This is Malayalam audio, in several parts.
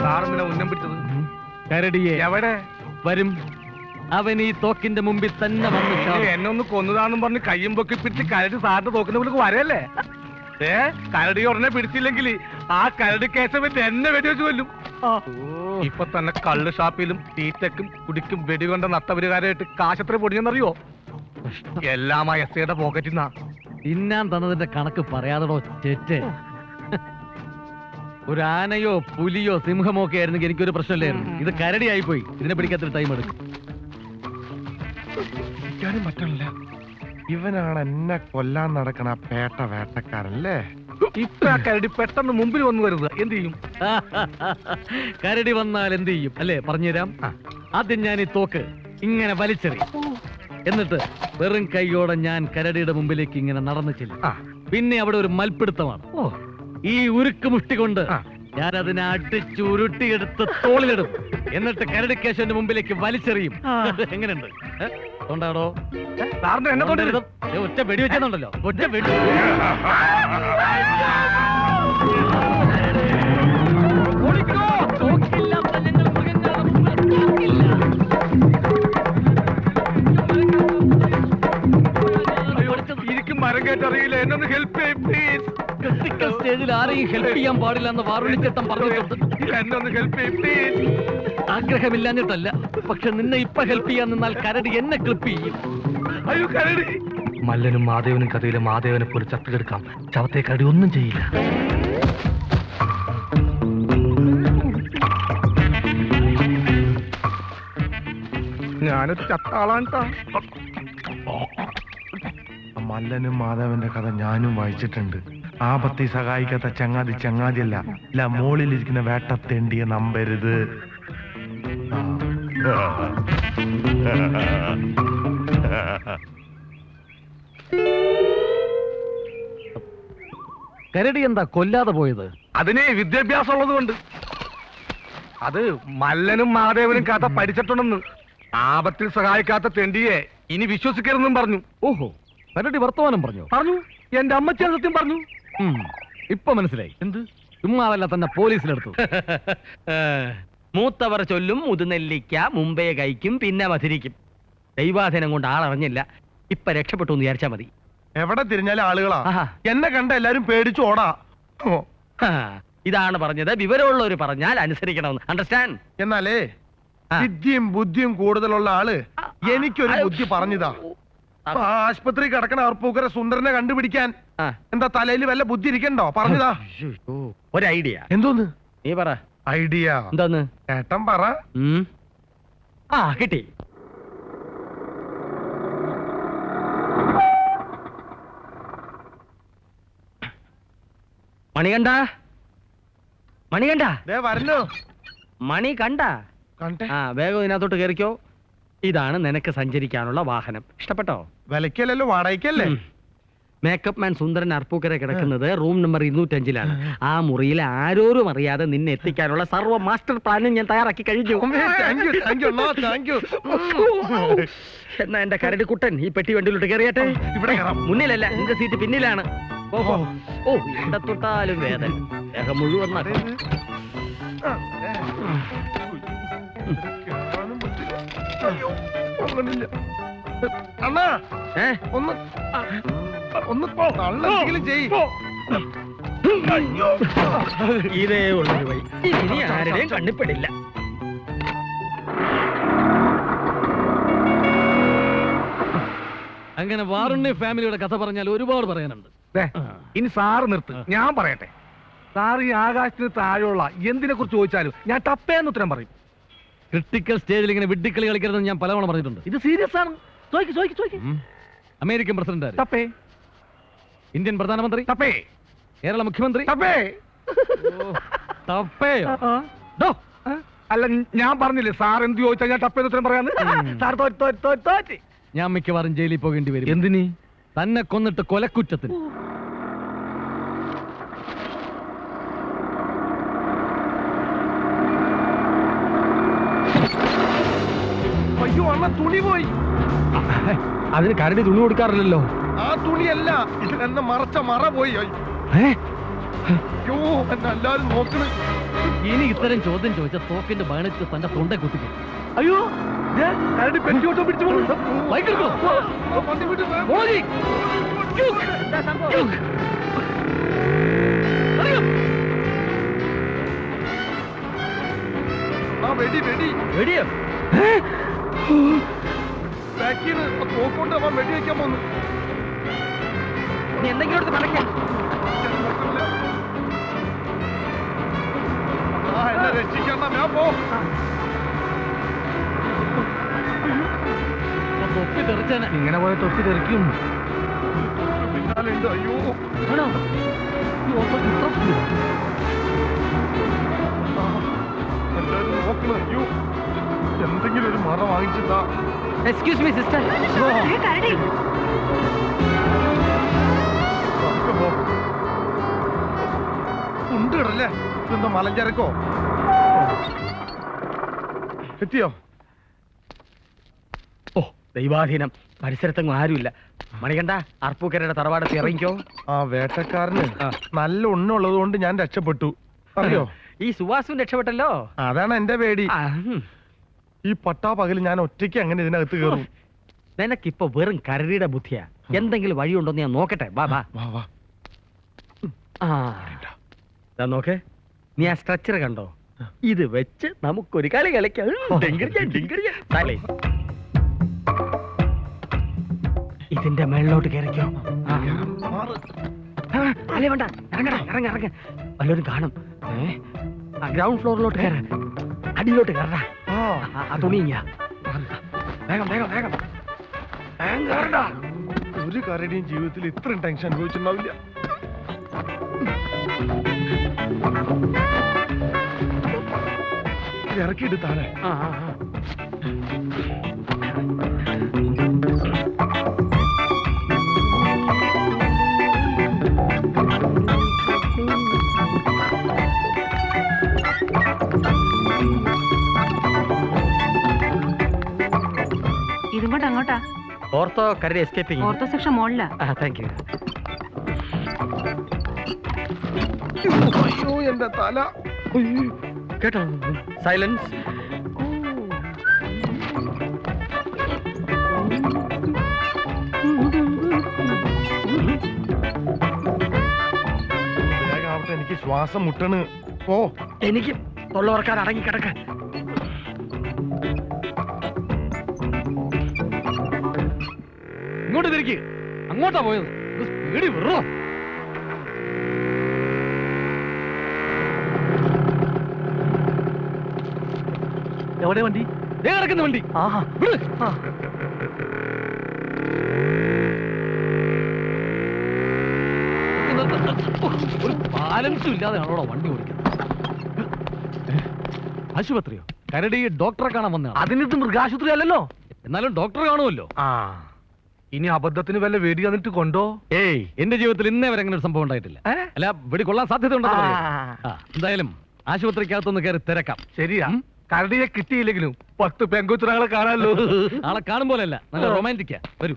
സാറെന്തിനാ ഉന്നം പിടിച്ചത്? കരടിയെ എവിടെ വരും? അവൻ ഈ തോക്കിന്റെ മുമ്പിൽ തന്നെ വന്നു ചാടും. എന്നെ ഒന്ന് കൊന്നതാണെന്നും പറഞ്ഞ് കയ്യും പൊക്കി പിടിച്ച് കരടി സാറിന്റെ തോക്കിന്റെ മുന്നിൽ വരല്ലേ? കരടി ഉടനെ പിടിച്ചില്ലെങ്കിൽ ആ കരടി കേസവന്റെ എന്നെ വെടിവെച്ച് കൊല്ലും. ഇപ്പൊ തന്നെ കള്ള് ഷാപ്പിലും തീറ്റക്കും കുടിക്കും വെടികൊണ്ട നട്ടപരികാരമായിട്ട് കാശത്ര പൊടിഞ്ഞെന്നറിയോ? എല്ലാം ആ എസ് ഐയുടെ പോക്കറ്റിൽ നിന്നാ. തിന്നാൻ തന്നതിന്റെ കണക്ക് പറയാതടോ ചേറ്റ്. ഒരു ആനയോ പുലിയോ സിംഹമോ ഒക്കെ ആയിരുന്നെങ്കിൽ എനിക്കൊരു പ്രശ്നമില്ലായിരുന്നു. ഇത് കരടിയായി പോയി. ഇതിനെ പിടിക്കാത്തൊരു ടൈം എടുക്കും. പറ്റില്ല. ഇവനാണ് എന്നെ കൊല്ലാൻ നടക്കണ പേട്ട വേട്ടക്കാരല്ലേ? ഇപ്പൊ ആ കരടി പെട്ടെന്ന് മുമ്പിൽ വന്നു വരുന്നത് എന്ത് ചെയ്യും? കരടി വന്നാൽ എന്ത് ചെയ്യും അല്ലേ? പറഞ്ഞുതരാം. ആദ്യം ഞാൻ ഈ തോക്ക് ഇങ്ങനെ വലിച്ചെറി, എന്നിട്ട് വെറും കൈയോടെ ഞാൻ കരടിയുടെ മുമ്പിലേക്ക് ഇങ്ങനെ നടന്നു ചെല്ലും. പിന്നെ അവിടെ ഒരു മൽപ്പിടുത്തമാണ്. ഈ ഉരുക്ക് മുഷ്ടി കൊണ്ട് ഞാൻ അതിനെ അടിച്ചുരുട്ടിയെടുത്ത് തോളിലിടും. എന്നിട്ട് കരടിക്കേശന്റെ മുമ്പിലേക്ക് വലിച്ചെറിയും. എങ്ങനെയുണ്ട്? കൊണ്ടാടോ സാറിന് എന്നെ കൊണ്ടിരുന്നു. ഒറ്റ വെടി വെച്ചെന്നുണ്ടല്ലോ. ഒറ്റ വെടി. എനിക്കും മരം കേട്ടറിയില്ല. എന്നൊന്ന് ഹെൽപ്പ് ചെയ്യും പ്ലീസ്. ക്രിട്ടിക്കൽ സ്റ്റേജിൽ ആരെയും ഹെൽപ്പ് ചെയ്യാൻ പാടില്ല എന്ന് വാറുണ്ണിച്ചേട്ടൻ പറഞ്ഞിട്ടുണ്ട്. എന്നൊന്ന് ഹെൽപ്പ് ചെയ്യും പ്ലീസ്. ആഗ്രഹമില്ലാഞ്ഞിട്ടല്ല, പക്ഷെ നിന്നെ ഇപ്പൊ ഹെൽപ്പ് ചെയ്യാൻ നിന്നാൽ കരടി എന്നെ ക്ലിപ്പ് ചെയ്യും. അയ്യോ കരടി. മല്ലനും മാധവനും കഥയിലെ മാധവനെ പോലെ ചത്തിലെടുക്കാം. ചവത്തെ കരടി ഒന്നും ചെയ്യില്ല. ഞാനൊരു ചത്താളാണ്. മല്ലനും മാധവന്റെ കഥ ഞാനും വായിച്ചിട്ടുണ്ട്. ആപത്തി സഹായിക്കാത്ത ചങ്ങാതി ചങ്ങാതിയല്ല. ഇല്ല, മോളിലിരിക്കുന്ന വേട്ടത്തേണ്ടിയെ നമ്പരുത്. കരടി എന്താ കൊല്ലാതെ പോയത്? അതിനെ വിദ്യാഭ്യാസം ഉള്ളത് കൊണ്ട്. അത് മല്ലനും മാധവനും കഥ പഠിച്ചിട്ടുണ്ടെന്ന്. ആപത്തിൽ സഹായിക്കാത്ത തെണ്ടിയെ ഇനി വിശ്വസിക്കരുതെന്നും പറഞ്ഞു. ഓഹോ, കരടി വർത്തമാനം പറഞ്ഞു? പറഞ്ഞു. എന്റെ അമ്മച്ചിയാണ് സത്യം പറഞ്ഞു. ഇപ്പൊ മനസ്സിലായി. എന്ത്? ചുമ്മാതല്ല, തന്നെ പോലീസിലെടുത്തു. മൂത്തവർ ചൊല്ലും മുതുനെല്ലിക്ക മുമ്പേ കഴിക്കും പിന്നെ മധുരിക്കും. ദൈവാധീനം കൊണ്ട് ആളറിഞ്ഞില്ല. ഇപ്പൊ രക്ഷപ്പെട്ടു എന്ന് വിചാരിച്ചാ മതി. എവിടെ തിരിഞ്ഞാലും ആളുകളാ. ആഹാ. എന്നെ കണ്ട എല്ലാരും പേടിച്ചു ഓടാ. ഇതാണ് പറഞ്ഞത്, വിവരമുള്ളവർ പറഞ്ഞാൽ അനുസരിക്കണമെന്ന്. അണ്ടർസ്റ്റാൻഡ്? എന്നാലേ വിദ്യയും ബുദ്ധിയും കൂടുതലുള്ള ആള് എനിക്കൊരു ബുദ്ധി പറഞ്ഞതാ. ആശുപത്രി കിടക്കണ അർപ്പൂക്കര സുന്ദരനെ കണ്ടുപിടിക്കാൻ എന്താ തലയിൽ വല്ല ബുദ്ധി ഇരിക്കണ്ടോ? പറഞ്ഞതാ ഒരു ഐഡിയ. എന്തോന്ന്? നീ പറ. ഐഡിയ എന്താന്ന്? ഏട്ടൻ പറ. കിട്ടി. മണികണ്ട, മണികണ്ട, വരണോ? മണി കണ്ട? കണ്ടേ. വേഗം ഇതിനകത്തോട്ട് കയറിക്കോ. ഇതാണ് നിനക്ക് സഞ്ചരിക്കാനുള്ള വാഹനം. ഇഷ്ടപ്പെട്ടോ? വിലക്കല്ലല്ലോ, വാടകയ്ക്കല്ലേ? മേക്കപ്പ് മാൻ സുന്ദരൻ അർപ്പൂക്കര കിടക്കുന്നത് റൂം നമ്പർ 205-ലാണ്. ആ മുറിയിൽ ആരോരും അറിയാതെ നിന്നെ എത്തിക്കാനുള്ള സർവ്വ മാസ്റ്റർ പ്ലാനും ഞാൻ തയ്യാറാക്കി കഴിഞ്ഞു. എന്നാ എന്റെ കരടിക്കുട്ടൻ ഈ പെട്ടി വണ്ടിയിലോട്ട് കയറിയട്ടെ. ഇവിടെ മുന്നിലല്ല, നിന്റെ സീറ്റ് പിന്നിലാണ്. ഓഹോ, എവിടെ തൊട്ടാലും വേദന. ദേഹം മുഴുവൻ അണ്ണാ ഒന്ന് ചെയ്. ഇതേ ഉള്ളൊരു വഴി. ഇനി ആരുടെയും കണ്ണിപ്പെടില്ല. അങ്ങനെ വാറുണ്ണി ഫാമിലിയുടെ കഥ പറഞ്ഞാൽ ഒരുപാട് പറയാനുണ്ട്. ഇനി സാറ് നിർത്ത്, ഞാൻ പറയട്ടെ. സാർ ഈ ആകാശത്തിന് താഴെയുള്ള എന്തിനെ കുറിച്ച് ചോദിച്ചാലും ഞാൻ ടപ്പേന്ന് ഉത്തരം പറയും. ക്രിട്ടിക്കൽ സ്റ്റേജിൽ ഇങ്ങനെ വിഡ്ഢിക്കളി കളിക്കരുതെന്ന് ഞാൻ പലവണ പറഞ്ഞിട്ടുണ്ട്. ഇത് സീരിയസ് ആണ്. അമേരിക്കൻ പ്രസിഡന്റ് ടപ്പേ, ഇന്ത്യൻ പ്രധാനമന്ത്രി ടപ്പേ, കേരള മുഖ്യമന്ത്രി ടപ്പേ. ടപ്പേയോ? അല്ല, ഞാൻ പറഞ്ഞില്ലേ സാർ എന്ത് ചോദിച്ചാൽ ഞാൻ ടപ്പേന്ന് ഉത്തരം പറയാന്ന്. സാർ തോറ്റ്. ഞാൻ മിക്കവാറും ജയിലിൽ പോകേണ്ടി വരും. എന്തിന്? തന്നെ കൊന്നിട്ട് കൊലക്കുറ്റത്തിന്. അയ്യോ അണ്ണ, തുണി പോയി. അതിന് കരടി തുണി കൊടുക്കാറില്ലല്ലോ. ആ തുണിയല്ല, ഇതിനെന്നെ മറച്ച മറ പോയി. അയ്യോ എന്നെ എല്ലാരും നോക്കണ്. ഇനി ഇത്തരം ചോദ്യം ചോദിച്ച തോക്കിന്റെ ബയണറ്റ് തന്റെ തൊണ്ട കുത്തിക്കും. അയ്യോ ദേ, കരടി പെട്ടിയോട്ടോ പിടിച്ചു പോകുന്നു. ബൈക്ക് എടുക്കോ? വണ്ടി വിട്ട് വേഗം. മോദി! ക്യൂക്ക്! ക്യൂക്ക്! അറിയോ? ആ വെടി വെടി വെടിയോ? ബാക്കിൽ തോക്കൊണ്ട് അവൻ വെടി വെക്കാൻ പോന്നു. നീ എന്തെങ്കിലും എടുത്ത് പണക്കാം. ആ എന്നെ രക്ഷിക്കണ്ട, ഞാൻ പോ. തൊപ്പി തെറിച്ചാണ്. ഇങ്ങനെ പോയ തൊപ്പി തെറിക്കും. പിന്നാലെ ഉണ്ട്. അയ്യോ ആണോ? ഈ ഓട്ടോ ഇത്ര സ്പീഡോ? എല്ലാരും നോക്കണ. അയ്യോ എന്തെങ്കിലും ഒരു മറ വാങ്ങിച്ചിട്ടാ. Excuse me sister. ഉണ്ട് ഇടല്ലേ? ഇതെന്താ മലഞ്ചരക്കോ? എത്തിയോ? ഓ ദൈവാധീനം, പരിസരത്തെങ്ങും ആരുമില്ല. മണികണ്ഠ, അർപ്പൂക്കരയുടെ തറവാടത്ത് ഇറങ്ങിക്കോ. ആ വേട്ടക്കാരന് നല്ല ഉണ്ണുള്ളത് കൊണ്ട് ഞാൻ രക്ഷപ്പെട്ടു. അറിയോ? ഈ സുവാസും രക്ഷപ്പെട്ടല്ലോ. അതാണ് എന്റെ പേടി. ആ, ഈ പട്ടാ പകല് ഞാൻ ഒറ്റയ്ക്ക് അങ്ങനെ ഇതിനകത്ത് കയറും. നിനക്കിപ്പോ വെറും കരടിയുടെ ബുദ്ധിയാ. എന്തെങ്കിലും വഴിയുണ്ടോന്ന് ഞാൻ നോക്കട്ടെ. വാ വാ. വാ വാ. ആ ദാ നോക്ക്, നീ ആ സ്ട്രക്ചർ കണ്ടോ? ഇത് വെച്ച് നമുക്കൊരു കളി കളിക്കാം. ഡിങ്കിടിക്ക, ഡിങ്കിടിക്ക. തലേ. ഇതിന്റെ മേളിലോട്ട് കയറിക്കോ. അല്ലേ വേണ്ട, ഇറങ്ങടാ, ഇറങ്ങ ഇറങ്ങ. വല്ലവരും കാണും. ഗ്രൗണ്ട് ഫ്ലോറിലോട്ട് കയറ, അടിയിലോട്ട് കയറടാ. ആ തുണി വേഗം വേഗം വേഗം കയറടാ. ഒരു കരടിയും ജീവിതത്തിൽ ഇത്രയും ടെൻഷൻ അനുഭവിച്ചിട്ടുണ്ടാവില്ല. ഇറക്കിയിട്ട് താഴെ. ഇതും കൊണ്ട് അങ്ങോട്ടാ? ഓർത്തോ കരടി എസ്കേപ്പിംഗ്. ഓർത്തോ സെക്ഷൻ മോളിലാ. Thank you. അയ്യോ എന്റെ തല. കേട്ടോ? സൈലൻസ്. വേഗാവട്ടെ, എനിക്ക് ശ്വാസം മുട്ടണ്. ഓ എനിക്ക് തൊള്ളവർക്കാൻ അടങ്ങി കിടക്ക. ഇങ്ങോട്ട് തിരിക്ക്. അങ്ങോട്ടാ പോയത്. സ്പീഡി വെറോ. എവിടെ വണ്ടി? ദേ കിടക്കുന്ന വണ്ടി. വിട്. ഒരു ബാലൻസും ഇല്ലാതെ ആണോടാ വണ്ടി ഓടിക്കുന്നത്. ആശുപത്രിയോ? കരടി ഡോക്ടറെ കാണാൻ വന്നതാണ്. അതിനിത് മൃഗാശുപത്രി അല്ലല്ലോ. എന്നാലും ഡോക്ടർ കാണുമല്ലോ. ആ ഇനി അബദ്ധത്തിന് വല്ല വെടി തന്നിട്ട് കൊണ്ടോ? ഏയ്, എന്റെ ജീവിതത്തിൽ ഇന്നേ വരെ അങ്ങനെ ഒരു സംഭവം ഉണ്ടായിട്ടില്ല. അല്ല, വെടി കൊള്ളാൻ സാധ്യത ഉണ്ടെന്ന് പറയാം. എന്തായാലും ആശുപത്രിക്കകത്തൊന്ന് കയറി തിരക്കാം. ശരിയാ, കരടിയെ കിട്ടിയില്ലെങ്കിലും 10 പെങ്കുച്ചുറകളെ കാണാമല്ലോ. ആളെ കാണും പോലെയല്ല, നല്ല റൊമാൻറ്റിക്കാ. വരൂ.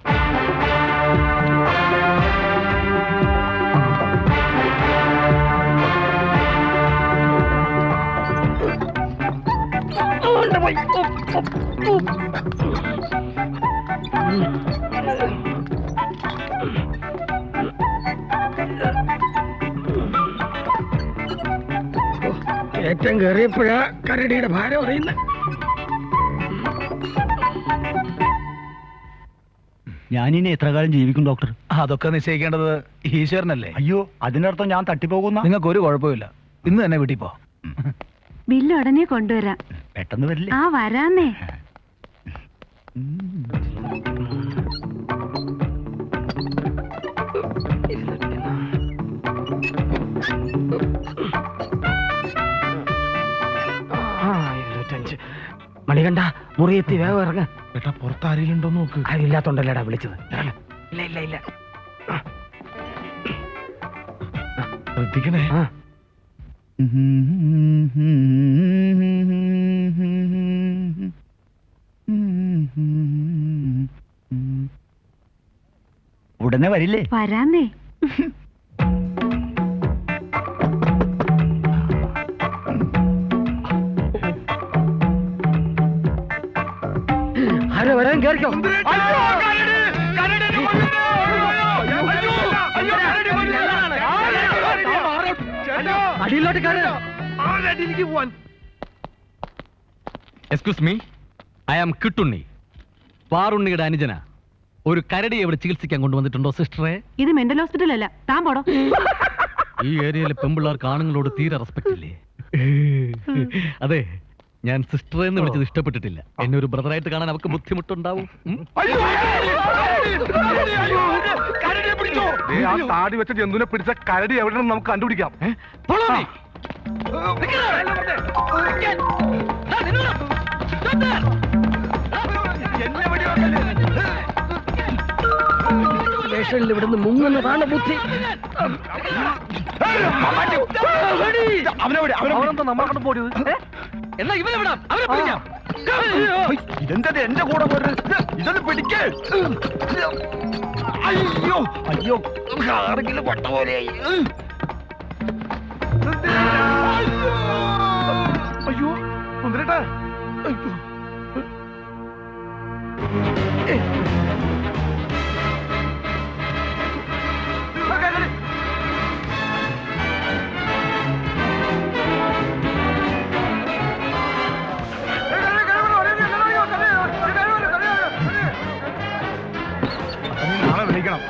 ഏറ്റവും കയറിയപ്പോഴാ കരടിയുടെ ഭാരം അറിയുന്നത്. ഞാനിനി എത്ര കാലം ജീവിക്കും ഡോക്ടർ? അതൊക്കെ നിശ്ചയിക്കേണ്ടത് ഈശ്വരനല്ലേ. അയ്യോ, അതിനർത്ഥം ഞാൻ തട്ടിപ്പോകുന്ന? നിങ്ങൾക്ക് ഒരു കുഴപ്പമില്ല. ഇന്ന് തന്നെ വീട്ടിൽ പോ. ബില്ല് ഉടനെ കൊണ്ടുവരാം. പെട്ടെന്ന് വരില്ലേ? ആ വരാന്നേ. മണികണ്ഠ, മുറിയെത്തി വേഗം ഇറങ്ങ. ഏട്ടാ പുറത്താരെങ്കിലും നോക്ക്. ആരില്ലാത്തോണ്ടല്ലേടാ വിളിച്ചത്. ഇല്ല ഇല്ല ഇല്ല. ശ്രദ്ധിക്കണേ. ഉടനെ വരില്ലേ? വരാന്നേ. വേണം കേറിക്കോ. അടിയിലോട്ട് കയറി. Excuse me, I am Kittunni, പാറുണ്ണിയുടെ അനുജന. ഒരു കരടിയെ ഇവിടെ ചികിത്സിക്കാൻ കൊണ്ടുവന്നിട്ടുണ്ടോ സിസ്റ്ററെ? ഇത് മെന്റൽ ഹോസ്പിറ്റൽ അല്ല, താൻ പോടോ. ഈ ഏരിയയിലെ പെമ്പിള്ളാർക്ക് ആണുങ്ങളോട് തീരെ റെസ്പെക്ട് ഇല്ലേ? അതെ, ഞാൻ സിസ്റ്റർ എന്ന് വിളിച്ചത് ഇഷ്ടപ്പെട്ടിട്ടില്ല. എന്നെ ഒരു ബ്രദറായിട്ട് കാണാൻ അവർക്ക് ബുദ്ധിമുട്ടുണ്ടാവും. ആ താടി വെച്ച ജന്തുവിനെ പിടിച്ച കരടി എവിടെയാണെന്ന് നമുക്ക് കണ്ടുപിടിക്കാം. Follow me. സ്റ്റേഷനിൽ ഇവിടുന്ന് മുങ്ങുന്നതാണ് ബുദ്ധി. അവനെന്താ നമ്മളെ കൊണ്ട് പോയത്? എന്നാ ഇവനെ വിടാം, അവനെ പിടിക്കാം. ഇതെന്താ എന്റെ കൂടെ പോരുന്നത്? ഇതൊന്ന് പിടിക്കേ. അയ്യോ അയ്യോ, ആരെങ്കിലും പൊട്ട പോലെ. അയ്യോ സുന്ദരേട്ടാ, അയ്യോ. നാളെ വിളിക്കണം.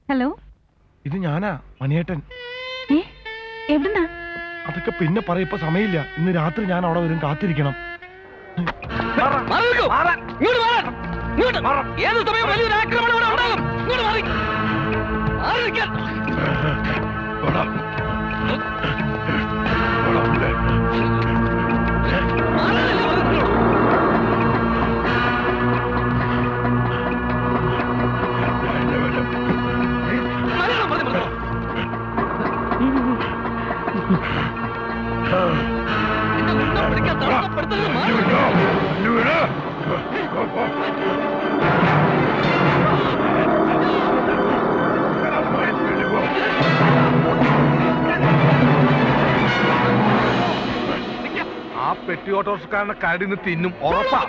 ഹലോ, ഇത് ഞാനാ, മണിയേട്ടൻ. ഏ എവിടുന്നാ? അതൊക്കെ പിന്നെ പറയപ്പോ സമയമില്ല. ഇന്ന് രാത്രി ഞാൻ അവിടെ വരും, കാത്തിരിക്കണം. മാറി നിൽക്കൂ. ഇങ്ങോട്ട് മാറാൻ. ഇങ്ങോട്ട്. ഏത് സമയം വലിയൊരു ആക്രമണം ഇവിടെ ഉണ്ടാകും. ഇങ്ങോട്ട് മാറി. മാറി നിൽക്കാൻ. മാറാനല്ലേ പറഞ്ഞിട്ടുള്ളൂ. മലയാളം പറഞ്ഞോ. എന്നെ ഉണ്ടം പിടിക്കാൻ തടസ്സപ്പെടുത്തരുത്. മാറി നിൽക്കൂ. ആ പെട്ടി ഓട്ടോറിക്ഷക്കാരന്റെ കരടി നിന്ന് തിന്നും ഉറപ്പാ.